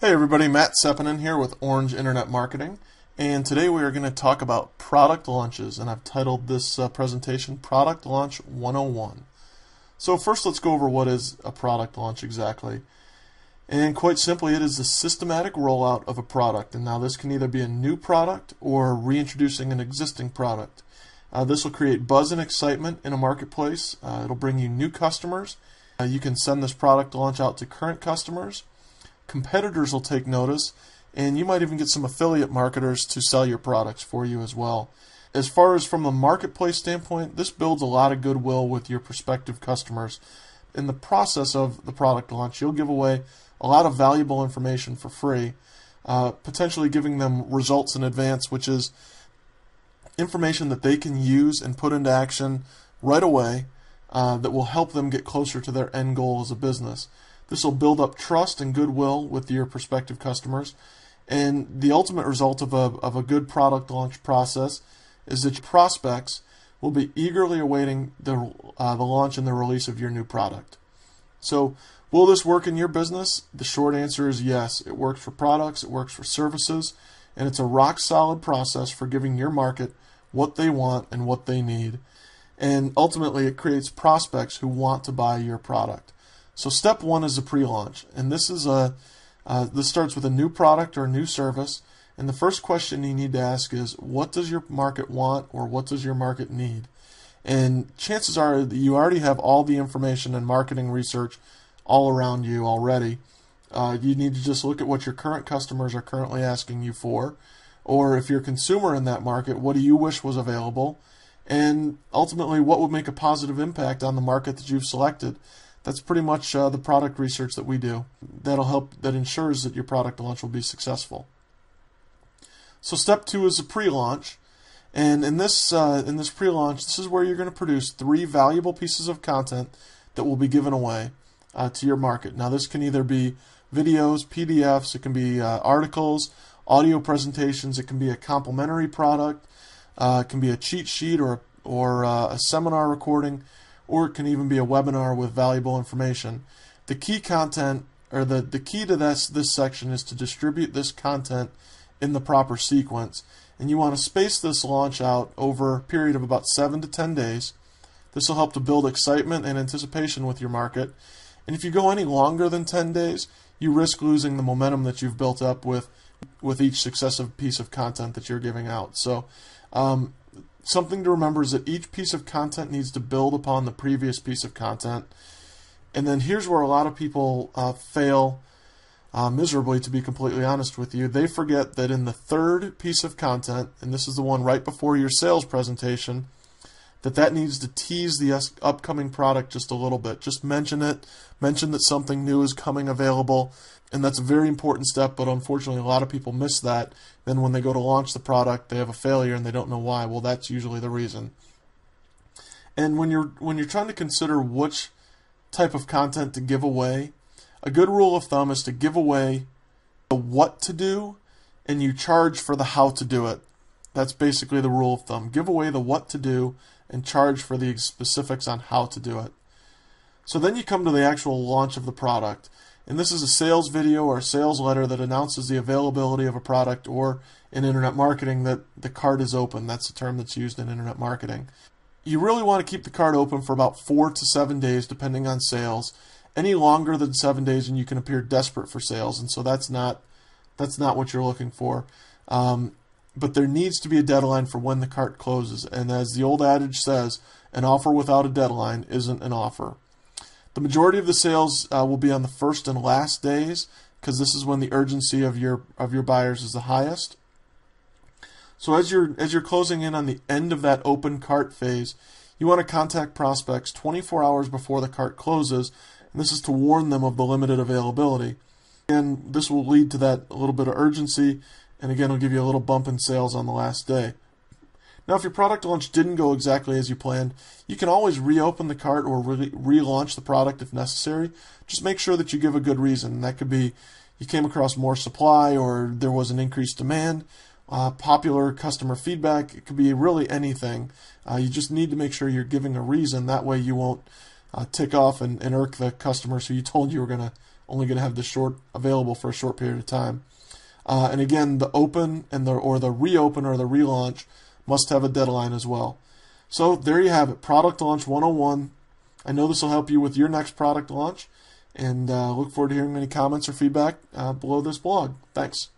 Hey everybody, Matt Sepinen here with Orange Internet Marketing, and today we are going to talk about product launches, and I've titled this presentation Product Launch 101. So first let's go over what is a product launch exactly. And quite simply, it is the systematic rollout of a product, and now this can either be a new product or reintroducing an existing product. This will create buzz and excitement in a marketplace. It'll bring you new customers. You can send this product launch out to current customers. Competitors will take notice, and you might even get some affiliate marketers to sell your products for you as well. As far as from a marketplace standpoint, this builds a lot of goodwill with your prospective customers. In the process of the product launch, you'll give away a lot of valuable information for free, potentially giving them results in advance, which is information that they can use and put into action right away that will help them get closer to their end goal as a business. This will build up trust and goodwill with your prospective customers, and the ultimate result of a good product launch process is that your prospects will be eagerly awaiting the launch and the release of your new product. So, will this work in your business? The short answer is yes. It works for products, it works for services, and it's a rock-solid process for giving your market what they want and what they need. And ultimately, it creates prospects who want to buy your product. So step one is a pre-launch, and this starts with a new product or a new service. And the first question you need to ask is, what does your market want, or what does your market need? And chances are that you already have all the information and marketing research all around you already. You need to just look at what your current customers are currently asking you for, or if you're a consumer in that market, what do you wish was available, and ultimately what would make a positive impact on the market that you've selected. That's pretty much the product research that we do. That ensures that your product launch will be successful. So step two is a pre-launch, and in this pre-launch, this is where you're going to produce 3 valuable pieces of content that will be given away to your market. Now this can either be videos, PDFs, it can be articles, audio presentations, it can be a complimentary product, it can be a cheat sheet or a seminar recording, or it can even be a webinar with valuable information. The key content, or the key to this section, is to distribute this content in the proper sequence. And you want to space this launch out over a period of about 7 to 10 days. This will help to build excitement and anticipation with your market. And if you go any longer than 10 days, you risk losing the momentum that you've built up with each successive piece of content that you're giving out. So something to remember is that each piece of content needs to build upon the previous piece of content. And then here's where a lot of people fail miserably, to be completely honest with you. They forget that in the third piece of content, and this is the one right before your sales presentation, that needs to tease the upcoming product just a little bit. Just mention it, mention that something new is coming available, and that's a very important step, but unfortunately a lot of people miss that. Then when they go to launch the product, they have a failure and they don't know why. Well, that's usually the reason. And when you're trying to consider which type of content to give away, a good rule of thumb is to give away the what to do, and you charge for the how to do it. That's basically the rule of thumb. Give away the what to do and charge for the specifics on how to do it. So then you come to the actual launch of the product. And this is a sales video or a sales letter that announces the availability of a product, or in internet marketing that the cart is open. That's the term that's used in internet marketing. You really want to keep the cart open for about 4 to 7 days depending on sales. Any longer than 7 days and you can appear desperate for sales, and so that's not what you're looking for. But there needs to be a deadline for when the cart closes, and as the old adage says, an offer without a deadline isn't an offer. The majority of the sales will be on the first and last days, because this is when the urgency of your buyers is the highest. So as you're closing in on the end of that open cart phase, you want to contact prospects 24 hours before the cart closes, and this is to warn them of the limited availability. And this will lead to that little bit of urgency, and again, it'll give you a little bump in sales on the last day. Now, if your product launch didn't go exactly as you planned, you can always reopen the cart or relaunch the product if necessary. Just make sure that you give a good reason. That could be you came across more supply, or there was an increased demand, popular customer feedback. It could be really anything. You just need to make sure you're giving a reason. That way you won't tick off and irk the customers who you told you were going to only going to have this available for a short period of time. And again, the open and the reopen or the relaunch must have a deadline as well. So there you have it, Product Launch 101. I know this will help you with your next product launch, and look forward to hearing any comments or feedback below this blog. Thanks.